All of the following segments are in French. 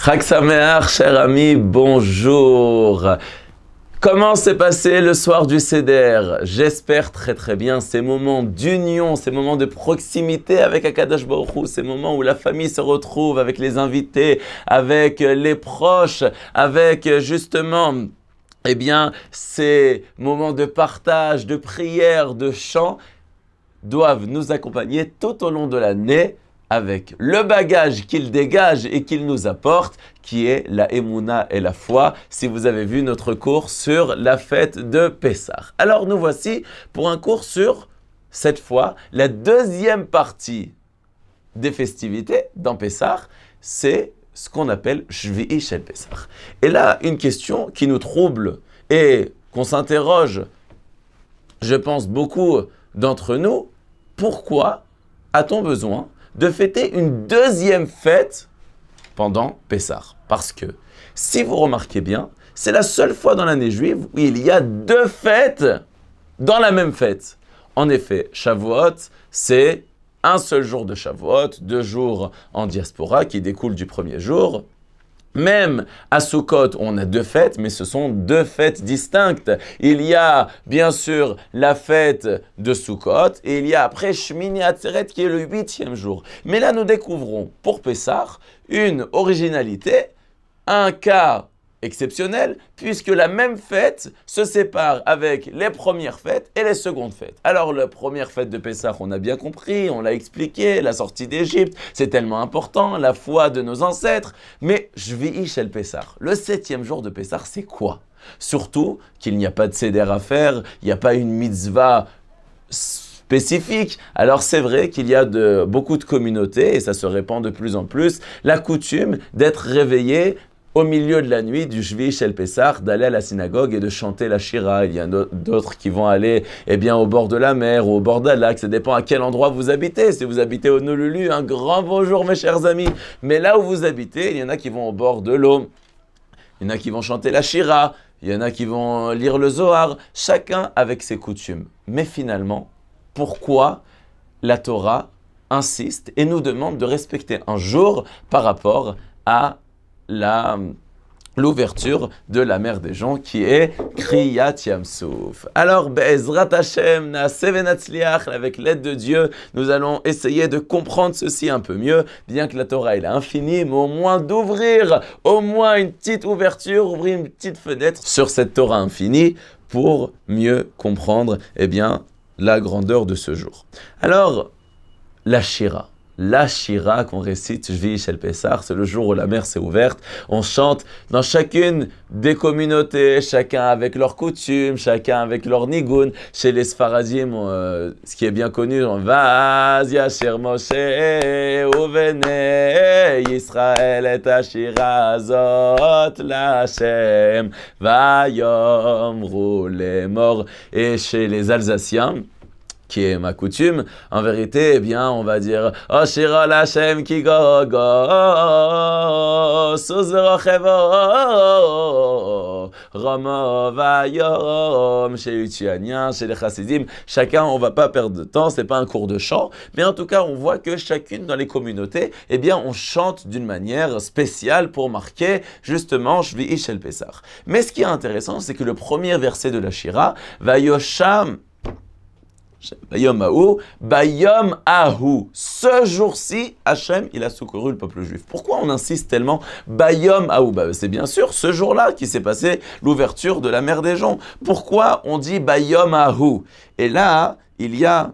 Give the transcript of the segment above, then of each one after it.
Chag Sameach, cher ami, bonjour. Comment s'est passé le soir du Seder? J'espère très bien. Ces moments d'union, ces moments de proximité avec Akadosh Baruch Hu, ces moments où la famille se retrouve avec les invités, avec les proches, avec justement, ces moments de partage, de prière, de chant, doivent nous accompagner tout au long de l'année avec le bagage qu'il dégage et qu'il nous apporte, qui est la Emouna et la foi, si vous avez vu notre cours sur la fête de Pessah. Alors nous voici pour un cours sur, cette fois, la deuxième partie des festivités dans Pessah, c'est ce qu'on appelle Shvi'i Shel Pessah. Et là, une question qui nous trouble et qu'on s'interroge, je pense beaucoup d'entre nous, pourquoi a-t-on besoin de fêter une deuxième fête pendant Pessah? Parce que, si vous remarquez bien, c'est la seule fois dans l'année juive où il y a deux fêtes dans la même fête. En effet, Shavuot, c'est un seul jour de Shavuot, 2 jours en diaspora qui découlent du premier jour. Même à Sukkot, on a deux fêtes, mais ce sont deux fêtes distinctes. Il y a bien sûr la fête de Sukkot et il y a après Shmini Atzeret qui est le 8e jour. Mais là, nous découvrons pour Pessah une originalité, un cas exceptionnel, puisque la même fête se sépare avec les premières fêtes et les secondes fêtes. Alors, la première fête de Pessah, on a bien compris, on l'a expliqué, la sortie d'Égypte, c'est tellement important, la foi de nos ancêtres, mais Shvi'i Shel Pessah, le 7e jour de Pessah, c'est quoi? Surtout qu'il n'y a pas de Seder à faire, il n'y a pas une mitzvah spécifique. Alors c'est vrai qu'il y a beaucoup de communautés, et ça se répand de plus en plus, la coutume d'être réveillé au milieu de la nuit du Shvi'i Shel Pessah, d'aller à la synagogue et de chanter la Shira. Il y a d'autres qui vont aller au bord de la mer ou au bord d'un lac. Ça dépend à quel endroit vous habitez. Si vous habitez au Honolulu, un grand bonjour mes chers amis. Mais là où vous habitez, il y en a qui vont au bord de l'eau. Il y en a qui vont chanter la Shira. Il y en a qui vont lire le Zohar. Chacun avec ses coutumes. Mais finalement, pourquoi la Torah insiste et nous demande de respecter un jour par rapport à l'ouverture de la mer des gens qui est Kriyat Yam-Souf. Alors, Be'ezrat Hashem, Naaseh Venatzliach, avec l'aide de Dieu, nous allons essayer de comprendre ceci un peu mieux, bien que la Torah est infinie, mais au moins d'ouvrir au moins une petite ouverture, ouvrir une petite fenêtre sur cette Torah infinie pour mieux comprendre la grandeur de ce jour. Alors, la Shira. La Shira qu'on récite, Shvi'i Shel Pessah, c'est le jour où la mer s'est ouverte. On chante dans chacune des communautés, chacun avec leurs coutumes, chacun avec leur nigun. Chez les Sfaradim, ce qui est bien connu, Vaz Yasher Moshe Uvene Yisrael et Ashira Azot L'Hashem Vayomru Lemor. Et chez les Alsaciens, qui est ma coutume, en vérité, on va dire Oshira l'Hashem ki gogo, Suzrochevo, Romo vayom, chez les Lituaniens, chez les Chassidim, chacun, on va pas perdre de temps, c'est pas un cours de chant, mais en tout cas, on voit que chacune dans les communautés, on chante d'une manière spéciale pour marquer justement Shvi'i Shel Pessah. Mais ce qui est intéressant, c'est que le premier verset de la Shira, Vayosham Bayom Ahu, Bayom Ahu. Ce jour-ci, Hachem, il a secouru le peuple juif. Pourquoi on insiste tellement Bayom Ahu? C'est bien sûr ce jour-là qui s'est passé l'ouverture de la mer des gens. Pourquoi on dit Bayom Ahu? Et là, il y a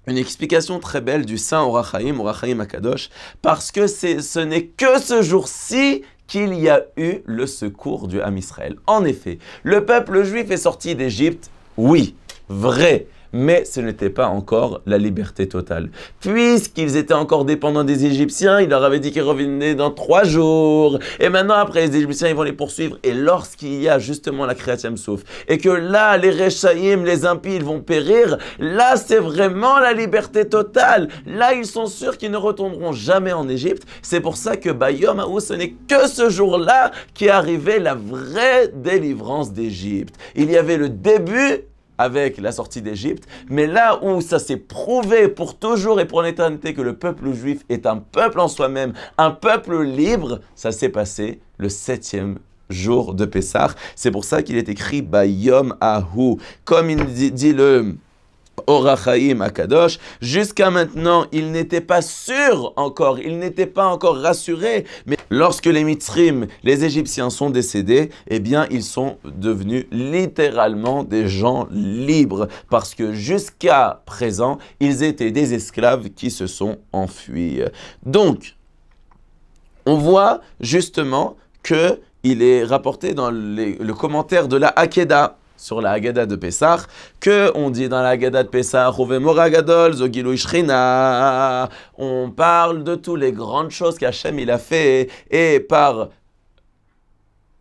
une explication très belle du saint Or HaChaim Akadosh, parce que ce n'est que ce jour-ci qu'il y a eu le secours du Ham Israël. En effet, le peuple juif est sorti d'Égypte, oui, vrai. Mais ce n'était pas encore la liberté totale. Puisqu'ils étaient encore dépendants des Égyptiens, il leur avait dit qu'ils revenaient dans 3 jours. Et maintenant, après, les Égyptiens, ils vont les poursuivre. Et lorsqu'il y a justement la Kriyat Yam-Souf, et que là, les Rechaïm, les impies, ils vont périr, là, c'est vraiment la liberté totale. Là, ils sont sûrs qu'ils ne retourneront jamais en Égypte. C'est pour ça que Bayom Ahu, ce n'est que ce jour-là qu'est arrivée la vraie délivrance d'Égypte. Il y avait le début avec la sortie d'Égypte, mais là où ça s'est prouvé pour toujours et pour l'éternité que le peuple juif est un peuple en soi-même, un peuple libre, ça s'est passé le 7e jour de Pessah. C'est pour ça qu'il est écrit Bayom Ahu, comme il dit le Or HaChaim Akadosh. Jusqu'à maintenant, il n'était pas sûr encore, il n'était pas encore rassuré, mais lorsque les Mitzrim, les Égyptiens sont décédés, eh bien, ils sont devenus littéralement des gens libres, parce que jusqu'à présent, ils étaient des esclaves qui se sont enfuis. Donc, on voit justement que il est rapporté dans le commentaire de la Hakeda, sur la Haggadah de Pessah, que on dit dans la Haggadah de Pessah, on parle de toutes les grandes choses qu'Hachem il a fait, et par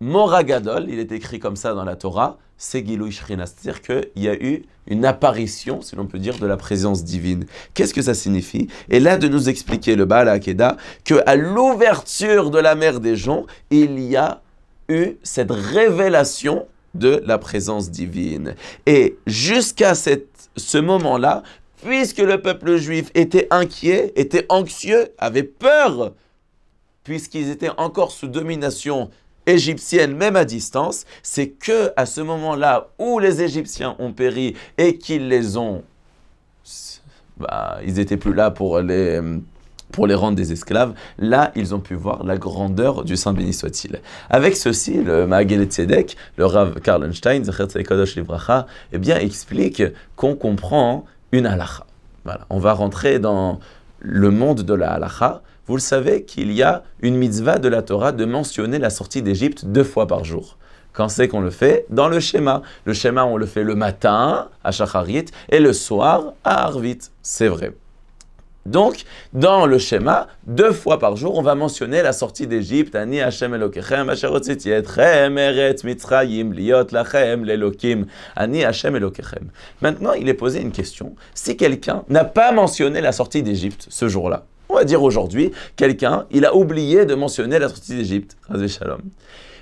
Moragadol, il est écrit comme ça dans la Torah, c'est Gilui Shrina, c'est-à-dire qu'il y a eu une apparition, si l'on peut dire, de la présence divine. Qu'est-ce que ça signifie? Et là, de nous expliquer le Baal HaKedah, qu'à l'ouverture de la mer des Joncs, il y a eu cette révélation de la présence divine. Et jusqu'à ce moment-là, puisque le peuple juif était inquiet, était anxieux, avait peur, puisqu'ils étaient encore sous domination égyptienne, même à distance, c'est que à ce moment-là où les Égyptiens ont péri et qu'ils les ont... ils n'étaient plus là pour les rendre des esclaves, là, ils ont pu voir la grandeur du Saint béni soit-il. Avec ceci, le Mahagelet Tzedek, le Rav Karl Einstein, Zecher Tzedek Kadosh Livracha, eh bien, explique qu'on comprend une halakha. Voilà. On va rentrer dans le monde de la halakha. Vous le savez qu'il y a une mitzvah de la Torah de mentionner la sortie d'Égypte 2 fois par jour. Quand c'est qu'on le fait? Dans le schéma. Le schéma, on le fait le matin, à Shacharit, et le soir, à Arvit. C'est vrai. Donc, dans le schéma, 2 fois par jour, on va mentionner la sortie d'Égypte. Ani Hashem Elokechem, asher hotziti etchem, eretz Mitzrayim, liot lachem, l'Elokim. Ani Hashem Elokechem. Maintenant, il est posé une question. Si quelqu'un n'a pas mentionné la sortie d'Égypte ce jour-là, on va dire aujourd'hui, quelqu'un, il a oublié de mentionner la sortie d'Égypte. Razé Shalom.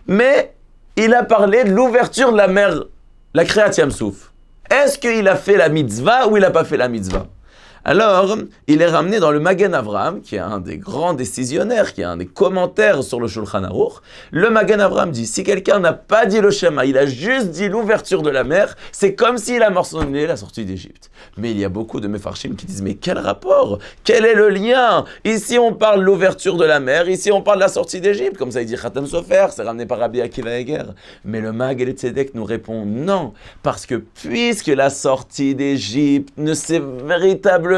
Mais, il a parlé de l'ouverture de la mer, la Kriyat Yam Souf. Est-ce qu'il a fait la mitzvah ou il n'a pas fait la mitzvah? Alors, il est ramené dans le Magen Avraham, qui est un des grands décisionnaires, qui est un des commentaires sur le Shulchan Aruch. Le Magen Avraham dit, si quelqu'un n'a pas dit le Shema, il a juste dit l'ouverture de la mer, c'est comme s'il a mentionné la sortie d'Égypte. Mais il y a beaucoup de Mefarshim qui disent, mais quel rapport? Quel est le lien? Ici on parle de l'ouverture de la mer, ici on parle de la sortie d'Égypte, comme ça il dit Khatam Sofer, c'est ramené par Rabbi Akiva Eger. Mais le Mahagelet Tzedek nous répond non, parce que puisque la sortie d'Égypte ne s'est véritablement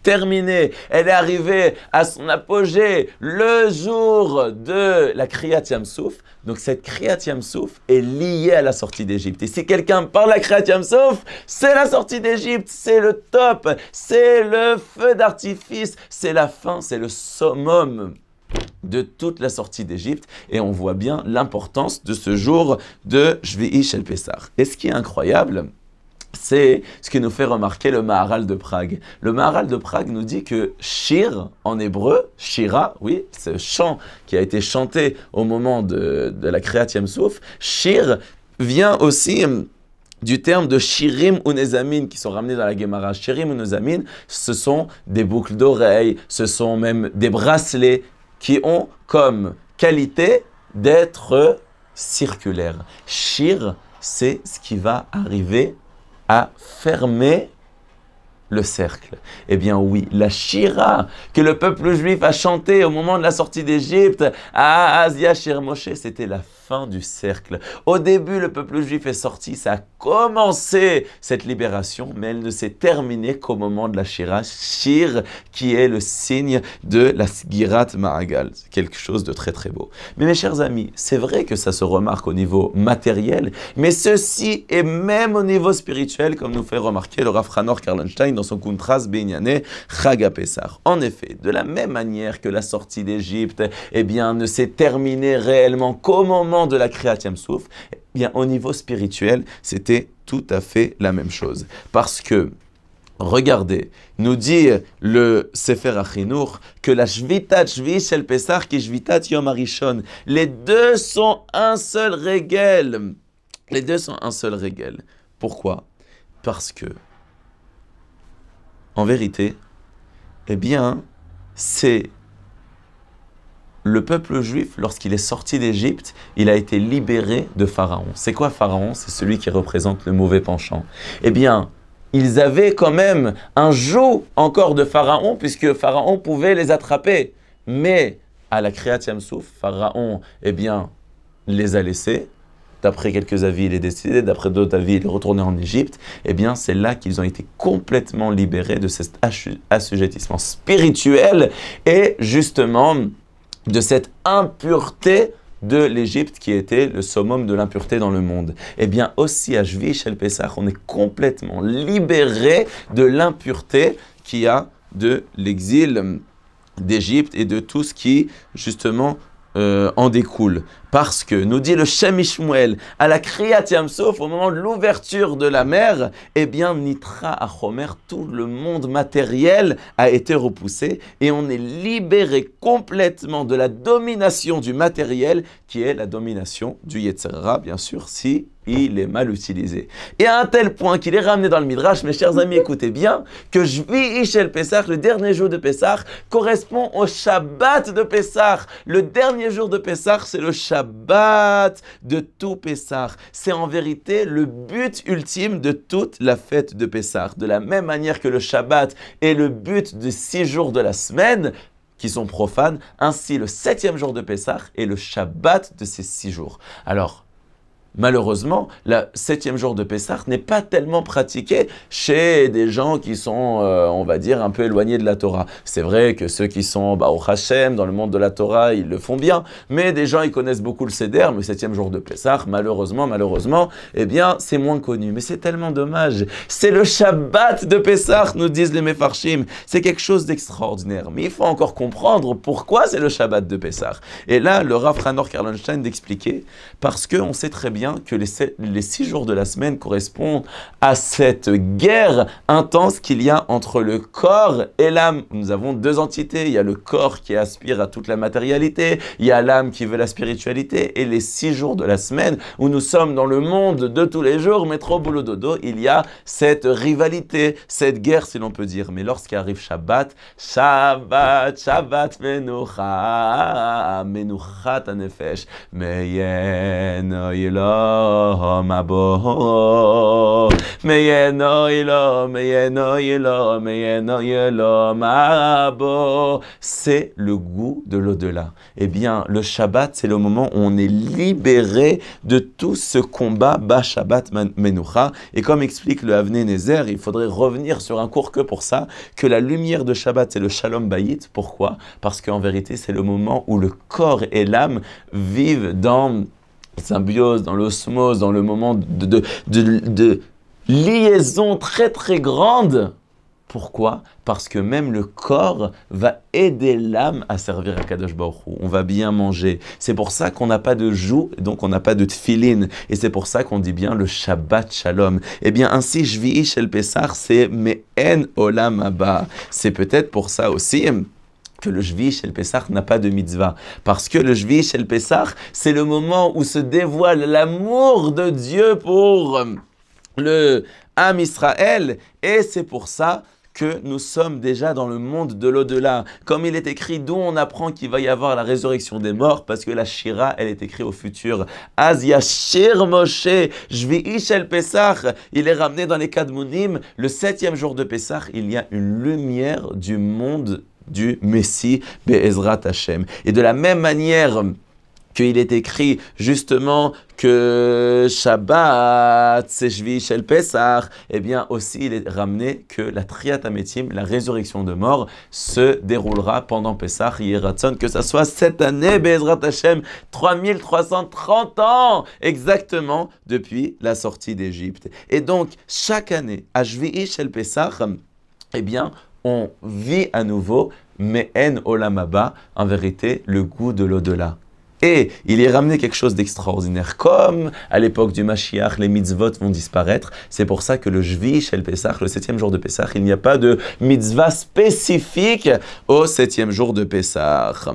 terminée, elle est arrivée à son apogée le jour de la Kriyat Yam Souf. Donc cette Kriyat Yam Souf est liée à la sortie d'Égypte. Et si quelqu'un parle de la Kriyat Yam Souf, c'est la sortie d'Égypte, c'est le top, c'est le feu d'artifice, c'est la fin, c'est le summum de toute la sortie d'Égypte. Et on voit bien l'importance de ce jour de Shvi'i Shel Pessah. Et ce qui est incroyable, c'est ce qui nous fait remarquer le Maharal de Prague. Le Maharal de Prague nous dit que Shir, en hébreu, Shira, oui, ce chant qui a été chanté au moment de la Kriyat Yam Souf, Shir vient aussi du terme de Shirim Unezamin qui sont ramenés dans la Gemara. Shirim Unezamin, ce sont des boucles d'oreilles, ce sont même des bracelets qui ont comme qualité d'être circulaires. Shir, c'est ce qui va arriver à fermer le cercle. Eh bien oui, la Shira que le peuple juif a chanté au moment de la sortie d'Égypte à Asia Shir Moshe, c'était la fin du cercle. Au début, le peuple juif est sorti, ça a commencé cette libération, mais elle ne s'est terminée qu'au moment de la Shira, Shir, qui est le signe de la Sgirat Ma'agal. C'est quelque chose de très très beau. Mais mes chers amis, c'est vrai que ça se remarque au niveau matériel, mais ceci est même au niveau spirituel, comme nous fait remarquer le Rav Hanor Karlenstein dans son Kuntras Beinyane Chag HaPesach. En effet, de la même manière que la sortie d'Égypte, eh bien, ne s'est terminée réellement qu'au moment de la Kriyat Yam Souf, eh bien, au niveau spirituel, c'était tout à fait la même chose. Parce que, regardez, nous dit le Sefer HaChinuch que la Shvitat Shvi Shel Pesach qui Shvitat Yom HaRishon, les deux sont un seul régel. Les deux sont un seul régel. Pourquoi? Parce que, en vérité, eh bien, c'est le peuple juif, lorsqu'il est sorti d'Égypte, il a été libéré de Pharaon. C'est quoi Pharaon? C'est celui qui représente le mauvais penchant. Eh bien, ils avaient quand même un joug encore de Pharaon, puisque Pharaon pouvait les attraper. Mais à la Kriyat Yam-Souf, Pharaon, eh bien, les a laissés. D'après quelques avis, il est décédé. D'après d'autres avis, il est retourné en Égypte. Eh bien, c'est là qu'ils ont été complètement libérés de cet assujettissement spirituel et justement de cette impureté de l'Égypte qui était le summum de l'impureté dans le monde. Eh bien, aussi à Shvi Shel Pesach, on est complètement libéré de l'impureté qu'il y a de l'exil d'Égypte et de tout ce qui, justement, en découle. Parce que, nous dit le Shem Ishmuel, à la Kriyat Yam-Sof, au moment de l'ouverture de la mer, eh bien, Nitra Achomer, tout le monde matériel a été repoussé et on est libéré complètement de la domination du matériel qui est la domination du Yetzer Hara, bien sûr, si il est mal utilisé. Et à un tel point qu'il est ramené dans le Midrash, mes chers amis, écoutez bien, que Shvi Shel Pesach, le dernier jour de Pesach, correspond au Shabbat de Pesach. Le dernier jour de Pesach, c'est le Shabbat de tout Pesach. C'est en vérité le but ultime de toute la fête de Pesach. De la même manière que le Shabbat est le but des 6 jours de la semaine, qui sont profanes, ainsi le 7e jour de Pesach est le Shabbat de ces 6 jours. Alors, malheureusement, le 7e jour de Pessah n'est pas tellement pratiqué chez des gens qui sont, on va dire, un peu éloignés de la Torah. C'est vrai que ceux qui sont au Hachem, dans le monde de la Torah, ils le font bien, mais des gens, ils connaissent beaucoup le Seder, mais le 7e jour de Pessah, malheureusement, eh bien, c'est moins connu. Mais c'est tellement dommage. C'est le Shabbat de Pessah, nous disent les Mefarshim. C'est quelque chose d'extraordinaire. Mais il faut encore comprendre pourquoi c'est le Shabbat de Pessah. Et là, le Rav Hanor Karlonstein d'expliquer, parce qu'on sait très bien que les 6 jours de la semaine correspondent à cette guerre intense qu'il y a entre le corps et l'âme. Nous avons 2 entités. Il y a le corps qui aspire à toute la matérialité, il y a l'âme qui veut la spiritualité, et les 6 jours de la semaine où nous sommes dans le monde de tous les jours, métro, boulot, dodo, il y a cette rivalité, cette guerre si l'on peut dire. Mais lorsqu'arrive Shabbat, Shabbat, Menucha, Menuchat Hanefesh, Meyen Oilo, c'est le goût de l'au-delà. Eh bien, le Shabbat, c'est le moment où on est libéré de tout ce combat Ba Shabbat Menucha. Et comme explique le Avnei Nezer, il faudrait revenir sur un cours que pour ça, que la lumière de Shabbat, c'est le Shalom Bayit. Pourquoi? Parce qu'en vérité, c'est le moment où le corps et l'âme vivent dans symbiose, dans l'osmose, dans le moment de liaison très très grande. Pourquoi? Parce que même le corps va aider l'âme à servir à Kadosh Baruch Hu. On va bien manger. C'est pour ça qu'on n'a pas de joug, donc on n'a pas de tfilin. Et c'est pour ça qu'on dit bien le Shabbat Shalom. Eh bien ainsi, Shvi'i Shel Pesach, c'est Me'en Olam Haba. C'est peut-être pour ça aussi que le Shvi Shel Pesach n'a pas de mitzvah. Parce que le Shvi Shel Pesach, c'est le moment où se dévoile l'amour de Dieu pour le Am Israël. Et c'est pour ça que nous sommes déjà dans le monde de l'au-delà. Comme il est écrit, d'où on apprend qu'il va y avoir la résurrection des morts, parce que la Shira, elle est écrite au futur. Az Yashir Moshe, Shvi'i Shel Pesach, il est ramené dans les Kadmonim. Le 7e jour de Pesach, il y a une lumière du monde du Messie, Be'ezrat Hashem. Et de la même manière qu'il est écrit justement que Shabbat, c'est Shvi Shel Pesach, eh bien aussi il est ramené que la Triat Hametim, la résurrection de mort, se déroulera pendant Pesach, Yeratzon, que ça soit cette année, Be'ezrat Hashem, 3330 ans, exactement depuis la sortie d'Égypte. Et donc, chaque année, à Shvi Shel Pesach, eh bien, on vit à nouveau, Me'en Olam Haba, en vérité, le goût de l'au-delà. Et il est ramené quelque chose d'extraordinaire. Comme à l'époque du Mashiach, les mitzvot vont disparaître. C'est pour ça que le Shvi Shel Pesach, le 7e jour de Pesach, il n'y a pas de mitzvah spécifique au 7e jour de Pesach.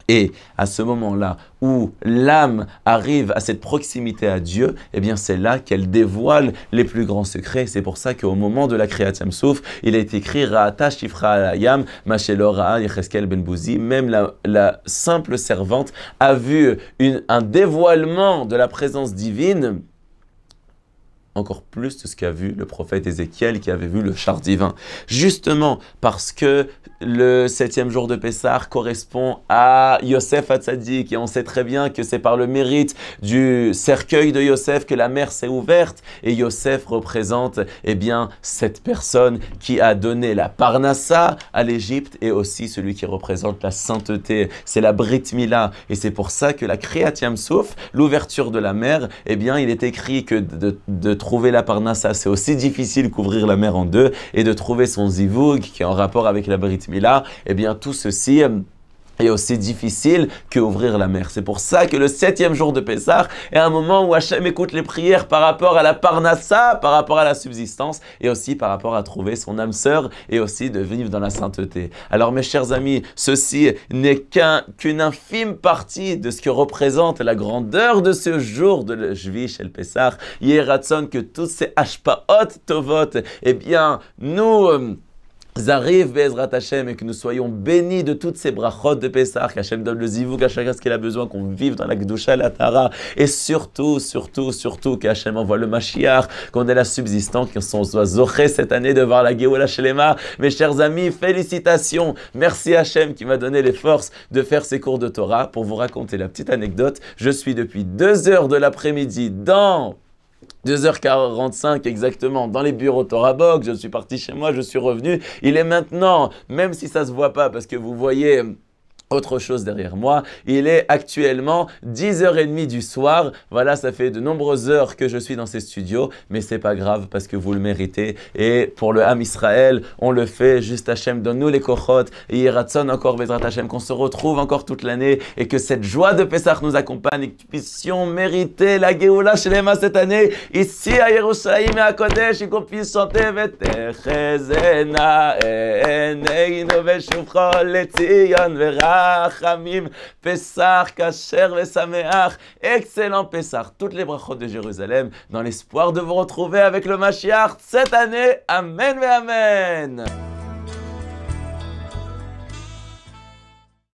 Et à ce moment-là où l'âme arrive à cette proximité à Dieu, eh bien c'est là qu'elle dévoile les plus grands secrets. C'est pour ça qu'au moment de la Kriyat Yam Souf, il est écrit Ra'ata Shifra Alayam, Mashelo Ra'a Yecheskel Ben Bouzi. Même la simple servante a vu un dévoilement de la présence divine, encore plus de ce qu'a vu le prophète Ézéchiel qui avait vu le char divin. Justement parce que le 7e jour de Pessah correspond à Yosef Hatzadik et on sait très bien que c'est par le mérite du cercueil de Yosef que la mer s'est ouverte et Yosef représente cette personne qui a donné la Parnassa à l'Égypte et aussi celui qui représente la sainteté, c'est la Brit Mila et c'est pour ça que la Kriyat Yam Souf, l'ouverture de la mer, il est écrit que de trouver la Parnassa, c'est aussi difficile qu'ouvrir la mer en deux, et de trouver son zivug, qui est en rapport avec la Brit Mila, tout ceci est aussi difficile qu'ouvrir la mer. C'est pour ça que le 7e jour de Pessah est un moment où Hachem écoute les prières par rapport à la Parnassa, par rapport à la subsistance, et aussi par rapport à trouver son âme sœur, et aussi de vivre dans la sainteté. Alors mes chers amis, ceci n'est qu'une infime partie de ce que représente la grandeur de ce jour de Shvish el Pessah. Yeratzon que tous ces Hashpaot Tovot, nous arrive Be'ezrat Hashem et que nous soyons bénis de toutes ces brachot de Pessah, qu'Hachem donne le zivug à chacun ce qu'il a besoin, qu'on vive dans la Kedusha et la Tara, et surtout qu'Hachem envoie le Mashiach, qu'on ait la subsistance, qu'on soit zoché cette année de voir la Geoula Shelema. Mes chers amis, félicitations, merci Hachem qui m'a donné les forces de faire ces cours de Torah. Pour vous raconter la petite anecdote, je suis depuis 2 heures de l'après-midi dans 2h45 exactement dans les bureaux Torah Box. Je suis parti chez moi, je suis revenu. Il est maintenant, même si ça ne se voit pas parce que vous voyez autre chose derrière moi, il est actuellement 10h30 du soir. Voilà, ça fait de nombreuses heures que je suis dans ces studios, mais c'est pas grave parce que vous le méritez. Et pour le Ham Israël, on le fait. Juste Hachem, donne-nous les kochot. Et Yeratzon encore, Bezrat Hachem, qu'on se retrouve encore toute l'année et que cette joie de Pessah nous accompagne et que nous puissions mériter la Geoula Shelema cette année ici à Yerushalayim et à Kodesh et qu'on puisse chanter V'techezena eneinu v'shuvcho leTzion v'ra Rachamim, Pessah, Kasher, Vesameach, excellent Pessah, toutes les brachot de Jérusalem, dans l'espoir de vous retrouver avec le Mashiach cette année. Amen et Amen.